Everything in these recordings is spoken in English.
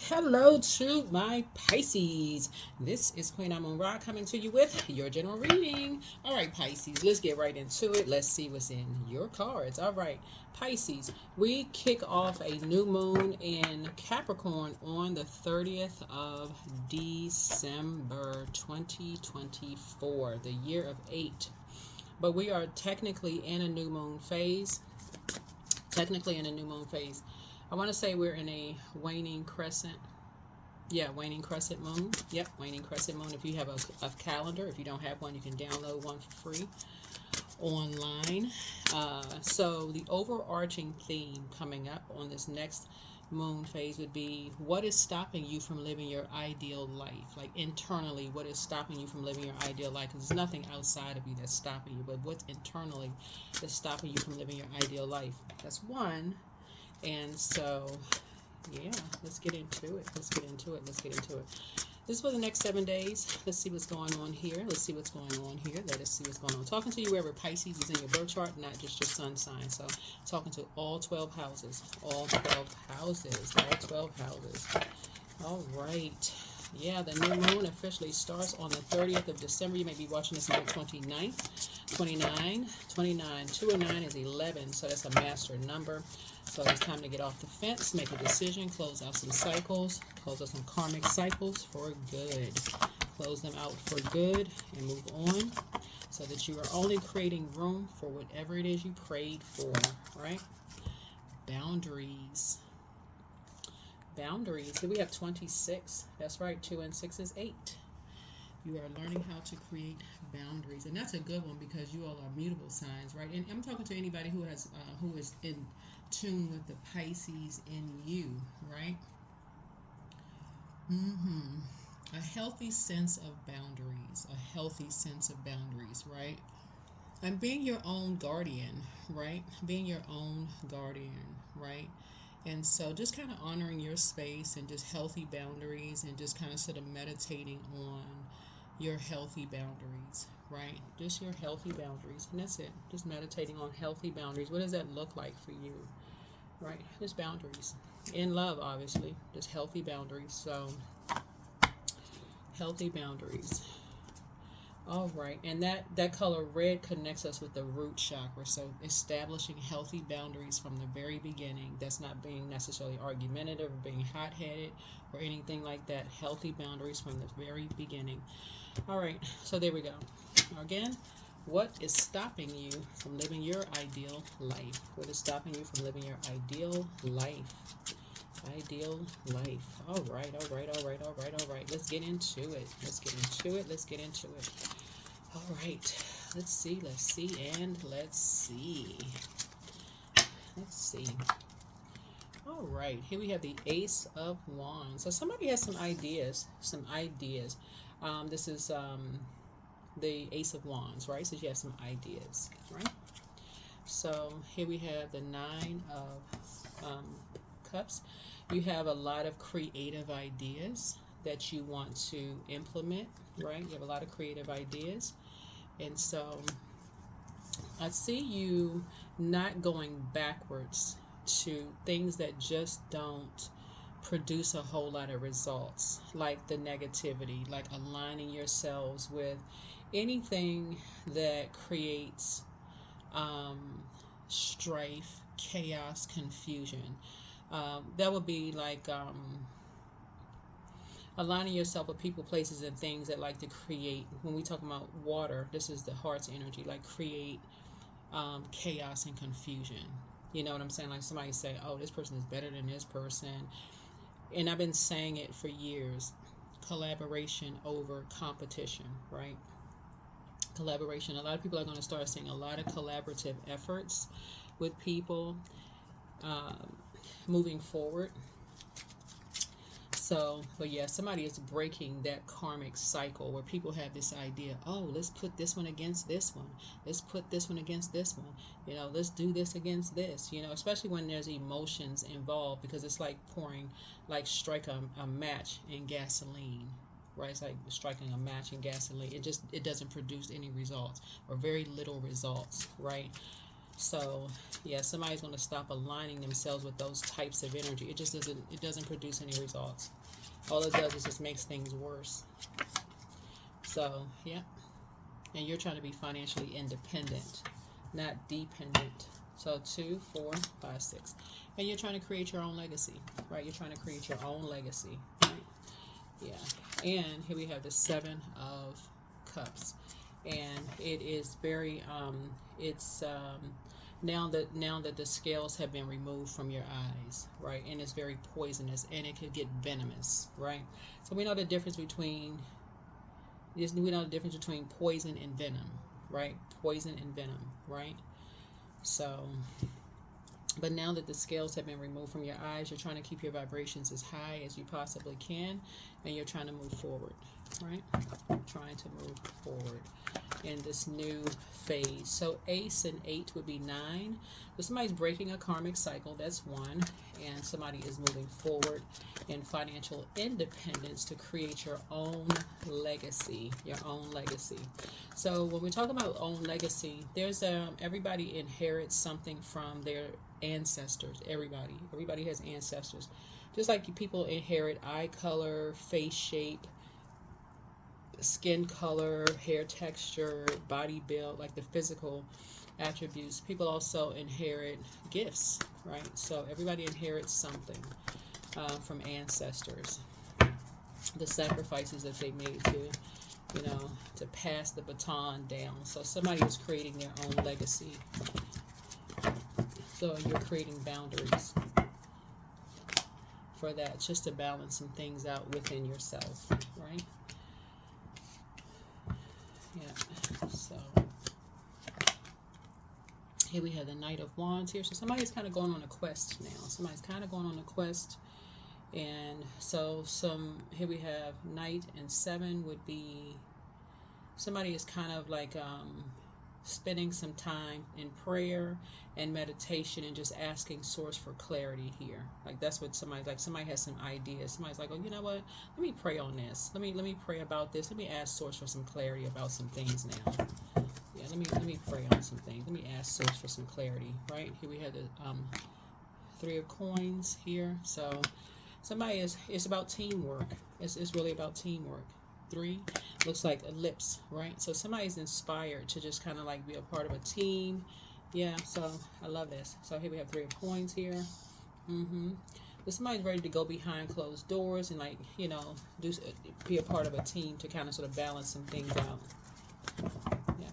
Hello to my Pisces. This is Queen Amun Ra coming to you with your general reading. All right, Pisces, let's get right into it. Let's see what's in your cards. All right, Pisces, we kick off a new moon in Capricorn on the 30th of December 2024, the year of 8. But we are technically in a new moon phase. I want to say we're in a waning crescent. Yeah, waning crescent moon. Yep, waning crescent moon. If you have a calendar, if you don't have one, you can download one for free online. So the overarching theme coming up on this next moon phase would be, what is stopping you from living your ideal life? Like internally, what is stopping you from living your ideal life? Because there's nothing outside of you that's stopping you, but what's internally that's stopping you from living your ideal life? That's one. And so, yeah, let's get into it. Let's get into it. This is for the next 7 days. Let's see what's going on here. Let us see what's going on. Talking to you wherever Pisces is in your birth chart, not just your sun sign. So, talking to all 12 houses. All 12 houses. All right. Yeah, the new moon officially starts on the 30th of December. You may be watching this on the 29th. 29. 2 and 9 is 11, so that's a master number. So it's time to get off the fence, make a decision, close out some cycles, close out some karmic cycles for good. Close them out for good and move on so that you are only creating room for whatever it is you prayed for, right? Boundaries. Here we have 26. That's right, 2 and 6 is 8. You are learning how to create boundaries, and that's a good one because you all are mutable signs, right? And I'm talking to anybody who is in tune with the Pisces in you, right? A healthy sense of boundaries, right? And being your own guardian, right? Right? And so just kind of honoring your space and just healthy boundaries and just kind of sort of meditating on your healthy boundaries, right? Just your healthy boundaries. And that's it. Just meditating on healthy boundaries. What does that look like for you, right? Just boundaries. In love, obviously. Just healthy boundaries. So, healthy boundaries. All right, and that color red connects us with the root chakra. So establishing healthy boundaries from the very beginning. That's not being necessarily argumentative or being hot-headed or anything like that. Healthy boundaries from the very beginning. All right, so there we go. Again, what is stopping you from living your ideal life? What is stopping you from living your ideal life? All right. Let's get into it. All right. Let's see. All right. Here we have the Ace of Wands. So somebody has some ideas. This is the Ace of Wands, right? So you have some ideas, right? So here we have the Nine of Cups. You have a lot of creative ideas that you want to implement, right? You have a lot of creative ideas. And so I see you not going backwards to things that just don't produce a whole lot of results, like the negativity, like aligning yourselves with anything that creates strife, chaos, confusion. That would be like aligning yourself with people, places, and things that like to create. When we talk about water, this is the heart's energy, like create chaos and confusion. You know what I'm saying? Like somebody say, oh, this person is better than this person. And I've been saying it for years. Collaboration over competition, right? Collaboration. A lot of people are going to start seeing a lot of collaborative efforts with people moving forward. So, but yeah, somebody is breaking that karmic cycle where people have this idea, oh, let's put this one against this one. Let's put this one against this one. Let's do this against this, especially when there's emotions involved, because it's like strike a match in gasoline, right? It's like striking a match in gasoline. It doesn't produce any results or very little results, right? So yeah, somebody's going to stop aligning themselves with those types of energy. It just doesn't produce any results. All it does is just makes things worse. So yeah, and you're trying to be financially independent, not dependent. So 2, 4, 5, 6, and you're trying to create your own legacy, right? You're trying to create your own legacy, right? Yeah. And here we have the 7 of Cups, and it is very it's now that the scales have been removed from your eyes, right? And it's very poisonous, and it could get venomous, right? So we know the difference between poison and venom, right? Poison and venom, right? So, but now that the scales have been removed from your eyes, you're trying to keep your vibrations as high as you possibly can, and you're trying to move forward, right? Trying to move forward in this new phase. So Ace and 8 would be 9. So somebody's breaking a karmic cycle, that's 1, and somebody is moving forward in financial independence to create your own legacy, So when we talk about own legacy, there's everybody inherits something from their ancestors. Everybody has ancestors, just like people inherit eye color, face shape, skin color, hair texture, body build, like the physical attributes. People also inherit gifts, right? So everybody inherits something from ancestors, the sacrifices that they made to pass the baton down. So somebody is creating their own legacy. So you're creating boundaries for that, just to balance some things out within yourself, right? Yeah. So here we have the Knight of Wands here. So somebody's kind of going on a quest now. And so here we have Knight, and 7 would be somebody is kind of like spending some time in prayer and meditation and just asking source for clarity here. Like that's what somebody has some ideas. Somebody's like, oh, you know what? Let me pray on this. Let me pray about this. Let me ask source for some clarity about some things now. Yeah, let me pray on some things. Let me ask source for some clarity. Right here we have the 3 of Coins here. So it's about teamwork. It's really about teamwork. 3 looks like ellipse, right? So somebody's inspired to just kind of like be a part of a team. Yeah, so I love this. So here we have 3 of Coins here. So somebody's ready to go behind closed doors and be a part of a team to kind of sort of balance some things out. Yeah.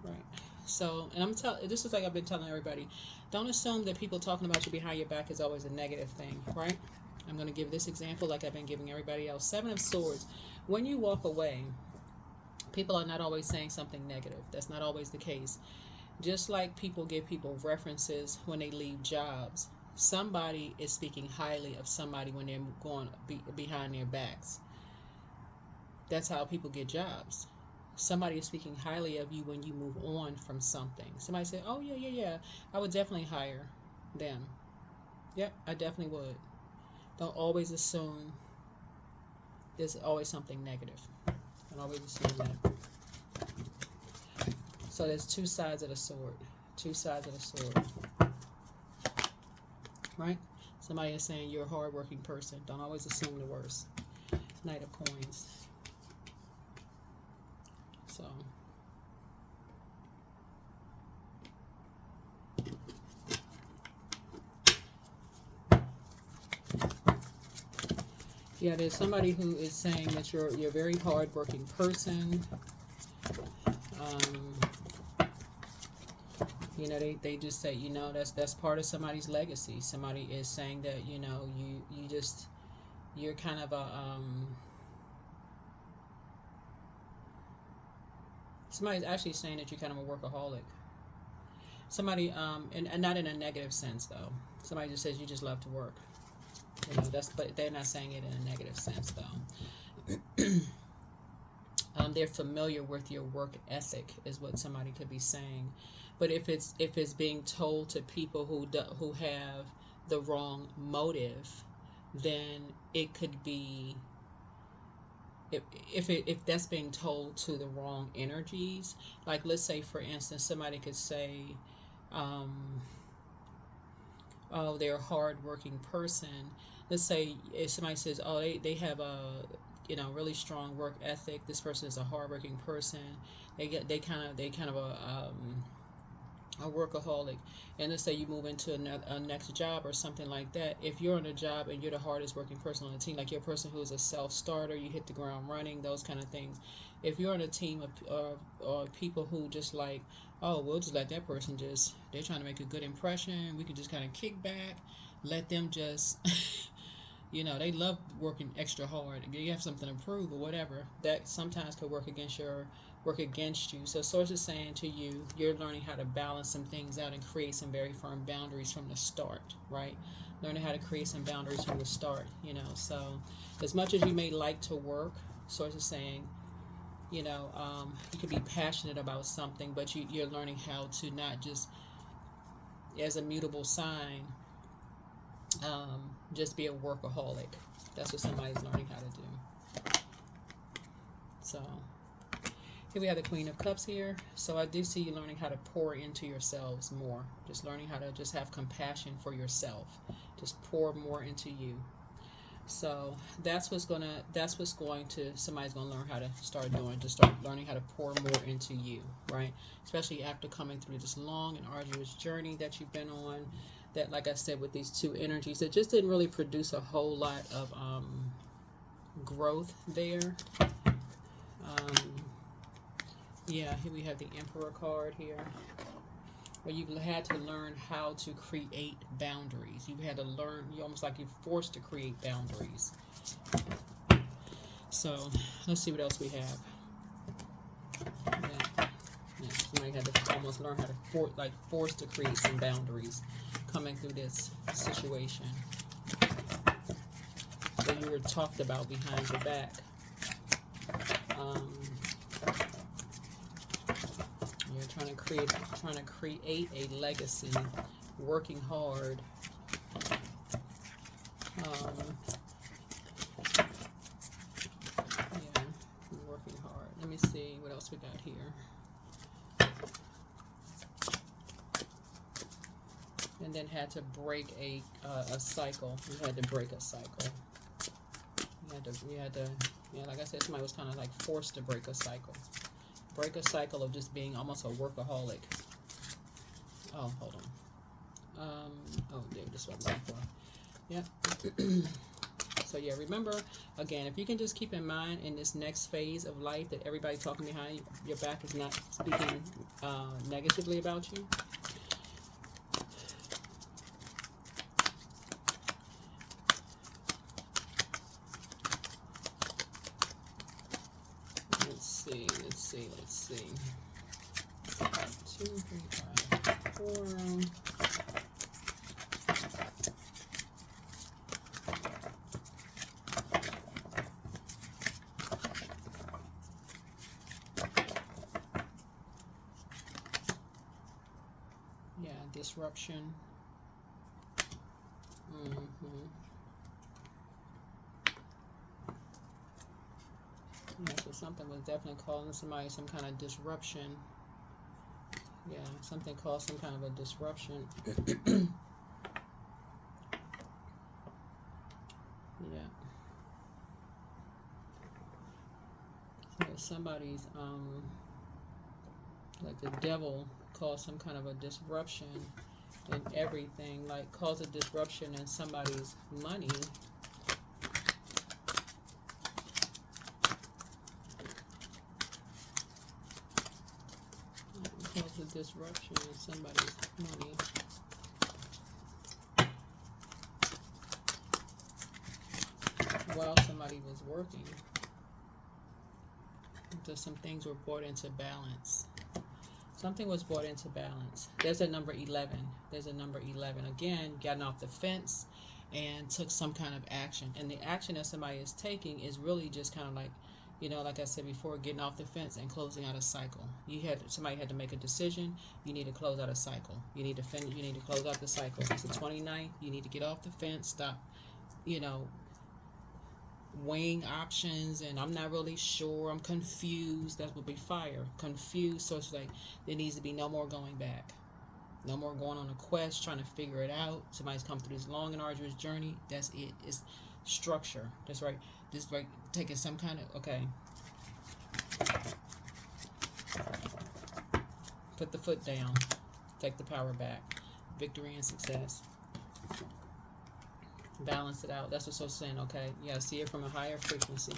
Right. So, and this is like I've been telling everybody, don't assume that people talking about you behind your back is always a negative thing, right? I'm going to give this example like I've been giving everybody else. 7 of Swords. When you walk away, people are not always saying something negative. That's not always the case. Just like people give people references when they leave jobs, somebody is speaking highly of somebody when they're going behind their backs. That's how people get jobs. Somebody is speaking highly of you when you move on from something. Somebody said, oh, yeah, I would definitely hire them. Yep, I definitely would. Don't always assume there's always something negative. Don't always assume that. So there's 2 sides of the sword. 2 sides of the sword. Right? Somebody is saying you're a hardworking person. Don't always assume the worst. Knight of Coins. So. Yeah, there's somebody who is saying that you're a very hardworking person. They just say, that's part of somebody's legacy. Somebody is saying that, you're kind of a, somebody's actually saying that you're kind of a workaholic. Somebody, and not in a negative sense though. Somebody just says you just love to work. But they're not saying it in a negative sense though. They're familiar with your work ethic is what somebody could be saying. But if it's being told to people who have the wrong motive, then it could be if that's being told to the wrong energies, like let's say for instance somebody could say, um, oh, they're a hard working person. Let's say if somebody says, oh, they have a, really strong work ethic. This person is a hard working person. They kind of a workaholic. And let's say you move into a next job or something like that. If you're in a job and you're the hardest working person on the team, like you're a person who's a self starter, you hit the ground running, those kind of things. If you're on a team of people who just like, oh, we'll just let that person just, they're trying to make a good impression, we can just kind of kick back, let them just, they love working extra hard. You have something to prove or whatever. That sometimes could work against you. So source is saying to you, you're learning how to balance some things out and create some very firm boundaries from the start, right? Learning how to create some boundaries from the start. So as much as you may like to work, source is saying, you can be passionate about something, but you're learning how to not just, as a mutable sign, just be a workaholic. That's what somebody's learning how to do. So here we have the Queen of Cups here. So I do see you learning how to pour into yourselves more. Just learning how to just have compassion for yourself. Just pour more into you. So somebody's gonna learn how to start doing, to start learning how to pour more into you, right? Especially after coming through this long and arduous journey that you've been on. That, like I said, with these two energies, it just didn't really produce a whole lot of growth there. Yeah, here we have the Emperor card here, where you had to learn how to create boundaries. You had to learn, you almost like you're forced to create boundaries. So let's see what else we have. Yeah, somebody had to almost learn how to force to create some boundaries coming through this situation. So you were talked about behind your back. You're trying to create a legacy, working hard. Yeah, working hard. Let me see what else we got here. And then had to break a cycle. You had to break a cycle. You had to, like I said, somebody was kind of like forced to break a cycle. Break a cycle of just being almost a workaholic. Oh, hold on. Oh, there, this is what I'm looking for. Yep. So yeah, remember, again, if you can just keep in mind in this next phase of life that everybody talking behind your back is not speaking negatively about you. Let's see. 2, 3, 5, 4. Yeah, disruption. Yeah, so something was definitely causing somebody some kind of disruption. Yeah, something caused some kind of a disruption. Yeah. So somebody's like the devil caused some kind of a disruption in everything, like caused a disruption in somebody's money. Caused a disruption in somebody's money. While somebody was working. Just some things were brought into balance. Something was brought into balance. There's a number 11. There's a number 11. Again, gotten off the fence and took some kind of action. And the action that somebody is taking is really just kind of like, like I said before, getting off the fence and closing out a cycle. Somebody had to make a decision. You need to close out a cycle. You need to finish. You need to close out the cycle. It's the 29th. You need to get off the fence. Stop, weighing options and I'm not really sure, I'm confused. That would be fire. Confused. So it's like there needs to be no more going back. No more going on a quest, trying to figure it out. Somebody's come through this long and arduous journey. That's it. It's structure. That's right. Just like taking some kind of, okay. Put the foot down. Take the power back. Victory and success. Balance it out. That's what so saying, okay? You gotta see it from a higher frequency.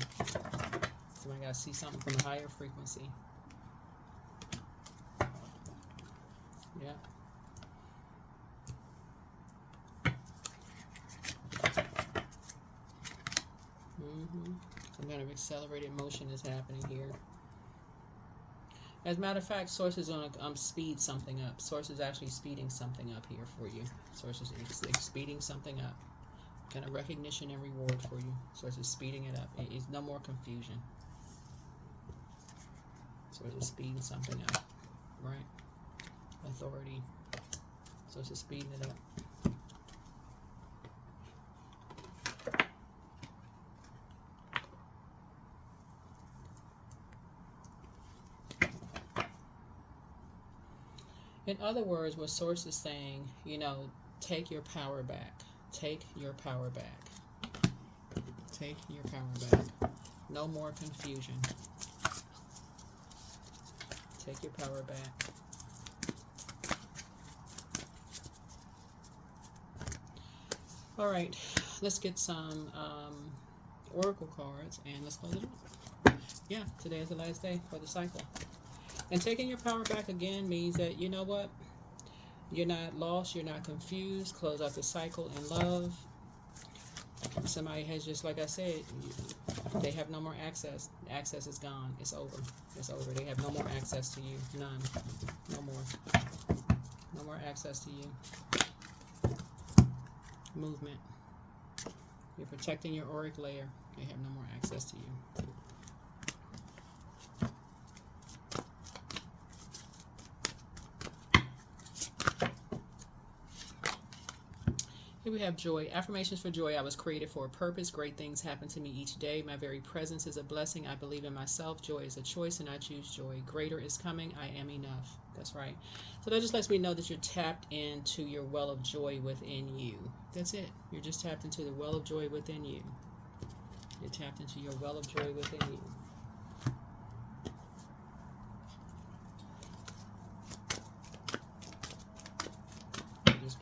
Somebody gotta see something from a higher frequency. Yeah. Some kind of accelerated motion is happening here. As a matter of fact, Source is going to speed something up. Source is actually speeding something up here for you. Source is speeding something up. Kind of recognition and reward for you. Source is speeding it up. It is no more confusion. Source is speeding something up. Right? Authority. Source is speeding it up. In other words, what Source is saying, you know, take your power back. Take your power back. Take your power back. No more confusion. Take your power back. All right, let's get some oracle cards and let's close it up. Yeah, today is the last day for the cycle. And taking your power back again means that, you know what? You're not lost. You're not confused. Close out the cycle in love. Somebody has just, like I said, they have no more access. Access is gone. It's over. It's over. They have no more access to you. None. No more. No more access to you. Movement. You're protecting your auric layer. They have no more access to you. Here we have joy. Affirmations for joy. I was created for a purpose. Great things happen to me each day. My very presence is a blessing. I believe in myself. Joy is a choice and I choose joy. Greater is coming. I am enough. That's right. So that just lets me know that you're tapped into your well of joy within you. That's it. You're just tapped into the well of joy within you. You're tapped into your well of joy within you.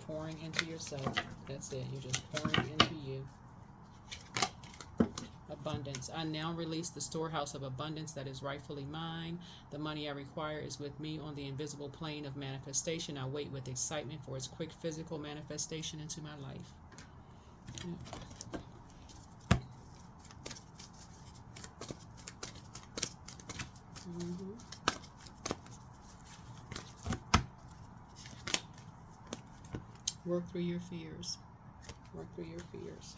Pouring into yourself. That's it. You're just pouring into you. Abundance. I now release the storehouse of abundance that is rightfully mine. The money I require is with me on the invisible plane of manifestation. I wait with excitement for its quick physical manifestation into my life. Yeah. Work through your fears. Work through your fears.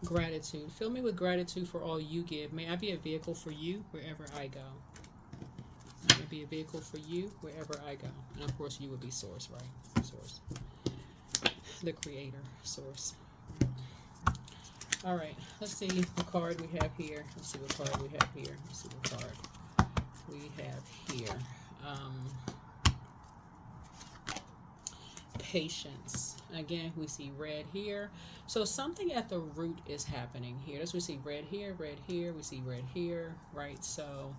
Gratitude. Fill me with gratitude for all you give. May I be a vehicle for you wherever I go. May I be a vehicle for you wherever I go. And of course you would be Source, right? Source. The creator, Source. All right, let's see what card we have here. Let's see what card we have here. Let's see what card we have here. Patience. Again, we see red here. So something at the root is happening here. That's what we see red here, we see red here, right? So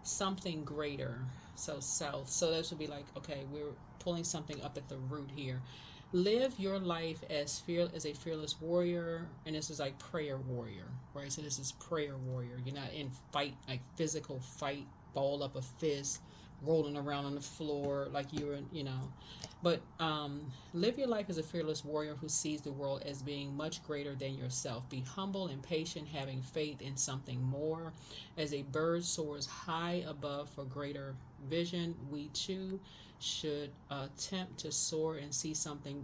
something greater. So south. So this would be like, okay, we're pulling something up at the root here. Live your life as a fearless warrior, and this is like prayer warrior, right? So this is prayer warrior. You're not in fight, like physical fight, ball up a fist, rolling around on the floor like you're, you know. But live your life as a fearless warrior who sees the world as being much greater than yourself. Be humble and patient, having faith in something more. As a bird soars high above for greater vision, we too should attempt to soar and see something,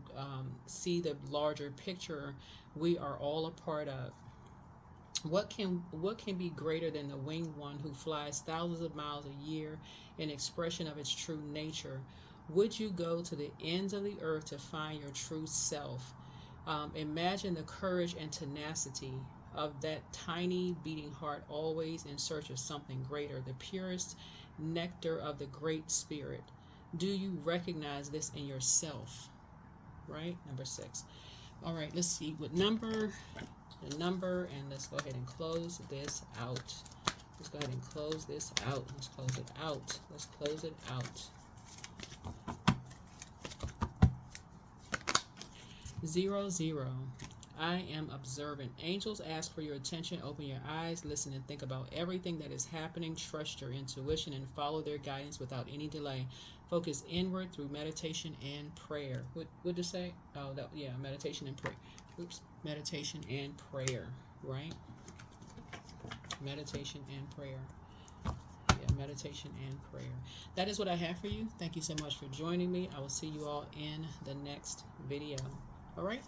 see the larger picture we are all a part of. What can be greater than the winged one who flies thousands of miles a year in expression of its true nature? Would you go to the ends of the earth to find your true self? Imagine the courage and tenacity of that tiny beating heart, always in search of something greater, the purest nectar of the great spirit. Do you recognize this in yourself? Right? Number 6. All right, let's see what number, the number, and let's go ahead and close this out. Let's go ahead and close this out. Let's close it out. Let's close it out. 0, 0. I am observant. Angels ask for your attention. Open your eyes, listen, and think about everything that is happening. Trust your intuition and follow their guidance without any delay. Focus inward through meditation and prayer. What did it say? Oh, that, yeah, meditation and prayer. Oops, meditation and prayer, right? Meditation and prayer. Yeah, meditation and prayer. That is what I have for you. Thank you so much for joining me. I will see you all in the next video. All right.